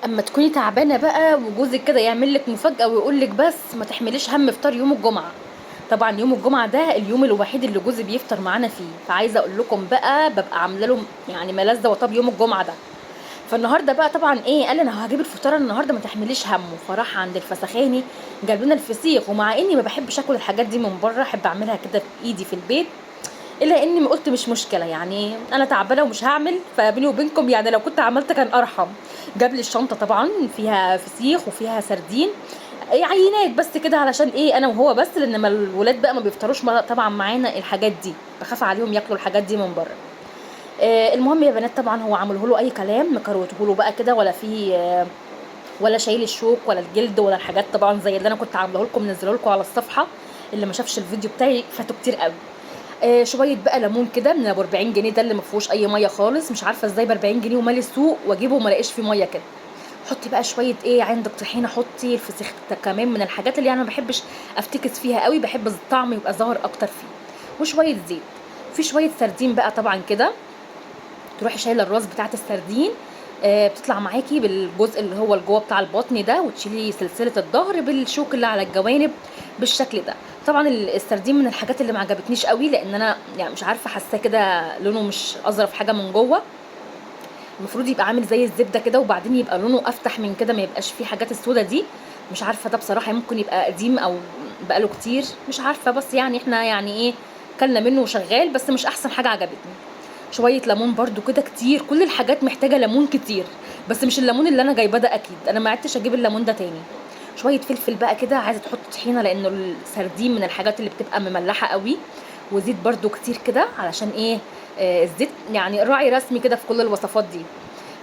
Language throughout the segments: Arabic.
اما تكوني تعبانه بقى وجوزك كده يعمل لك مفاجاه ويقول لك بس ما تحمليش هم افطار يوم الجمعه. طبعا يوم الجمعه ده اليوم الوحيد اللي جوزي بيفطر معانا فيه، فعايزه اقول لكم بقى ببقى عامله له يعني ملذه وطاب يوم الجمعه ده. فالنهارده بقى طبعا ايه، قال انا هجيب الفطار النهارده ما تحمليش همه، فراح عند الفسخاني جاب لنا الفسيخ. ومع اني ما بحبش اكل الحاجات دي من بره، احب اعملها كده بايدي في البيت، الا اني قلت مش مشكله، يعني انا تعبانه ومش هعمل، فبيني وبينكم يعني لو كنت عملت كان ارحم. جاب لي الشنطه طبعا فيها فسيخ وفيها سردين، عينات بس كده علشان ايه انا وهو بس، لان ما الولاد بقى ما بيفطروش طبعا معانا الحاجات دي، بخاف عليهم ياكلوا الحاجات دي من بره. المهم يا بنات، طبعا هو عمله له اي كلام، مكروته له بقى كده، ولا في ولا شايل الشوك ولا الجلد ولا الحاجات، طبعا زي اللي انا كنت عامله لكم منزله لكم على الصفحه. اللي ما شافش الفيديو بتاعي فاتوا كتير قوي. شويه بقى ليمون كده من ابو 40 جنيه ده اللي ما فيهوش اي ميه خالص، مش عارفه ازاي ب 40 جنيه ومالي السوق واجيبه وما الاقيش فيه ميه كده. حطي بقى شويه ايه عندك طحينه، حطي الفسيخ كمان من الحاجات اللي يعني ما بحبش افتكس فيها قوي، بحب الطعم يبقى ظاهر اكتر فيه. وشويه زيت، في شويه سردين بقى طبعا كده. تروحي شايله الراس بتاعه السردين، بتطلع معاكي بالجزء اللي هو الجوه بتاع البطن ده، وتشيلي سلسله الظهر بالشوك اللي على الجوانب بالشكل ده. طبعا السردين من الحاجات اللي ما عجبتنيش قوي، لان انا يعني مش عارفه حاساه كده لونه مش اظرف حاجه من جوه. المفروض يبقى عامل زي الزبده كده، وبعدين يبقى لونه افتح من كده، ما يبقاش فيه حاجات السودا دي. مش عارفه ده بصراحه، ممكن يبقى قديم او بقاله كتير، مش عارفه، بس يعني احنا يعني ايه، كلنا منه وشغال، بس مش احسن حاجه عجبتني. شويه ليمون برده كده كتير، كل الحاجات محتاجه ليمون كتير، بس مش الليمون اللي انا جايباه ده، اكيد انا ما عدتش اجيب الليمون ده تاني. شويه فلفل بقى كده، عايزه تحط طحينه لانه السردين من الحاجات اللي بتبقى مملحه قوي. وزيت برده كتير كده علشان ايه، الزيت يعني راعي رسمي كده في كل الوصفات دي.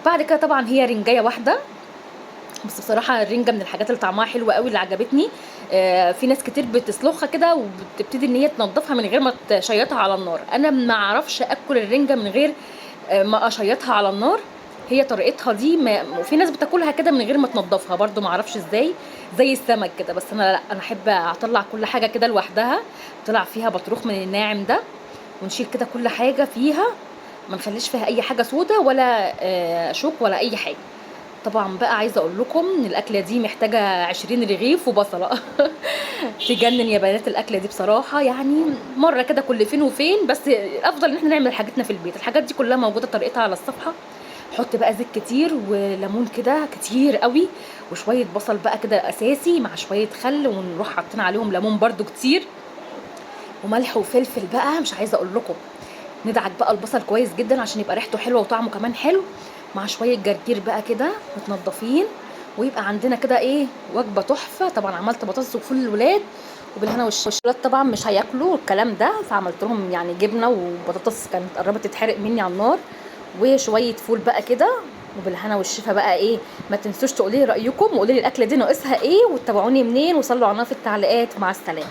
بعد كده طبعا هي رنجايه واحده، بس بصراحه الرنجه من الحاجات اللي طعمها حلو قوي اللي عجبتني. في ناس كتير بتسلخها كده وبتبتدي ان هي تنضفها من غير ما تشيطها على النار، انا ما اعرفش اكل الرنجه من غير ما اشيطها على النار. هي طريقتها دي وفي ناس بتاكلها كده من غير ما تنضفها برده، ما اعرفش ازاي، زي السمك كده، بس انا لا، انا احب اطلع كل حاجه كده لوحدها. طلع فيها بطروخ من الناعم ده، ونشيل كده كل حاجه فيها، ما نخليش فيها اي حاجه سودة ولا شوك ولا اي حاجه. طبعا بقى عايزه اقول لكم ان الاكله دي محتاجه 20 رغيف وبصله تجنن يا بنات الاكله دي بصراحه، يعني مره كده كل فين وفين، بس الافضل ان احنا نعمل حاجتنا في البيت. الحاجات دي كلها موجوده طريقتها على الصفحه. حط بقى زيت كتير وليمون كده كتير قوي، وشويه بصل بقى كده اساسي مع شويه خل، ونروح حاطين عليهم ليمون برده كتير، وملح وفلفل بقى مش عايزه اقول لكم. ندعك بقى البصل كويس جدا عشان يبقى ريحته حلوه وطعمه كمان حلو، مع شويه جرجير بقى كده متنضفين، ويبقى عندنا كده ايه وجبه تحفه. طبعا عملت بطاطس وفول للولاد وبالهنا والشوكولاته، طبعا مش هياكلوا الكلام ده، فعملت لهم يعني جبنه وبطاطس كانت قربت تتحرق مني على النار، وشويه فول بقى كده وبالهنا والشفا بقى. ايه، ما تنسوش تقولي لي رايكم، وقولي لي الاكله دي ناقصها ايه، وتتابعوني منين، وصلوا على النبي في التعليقات. مع السلامه.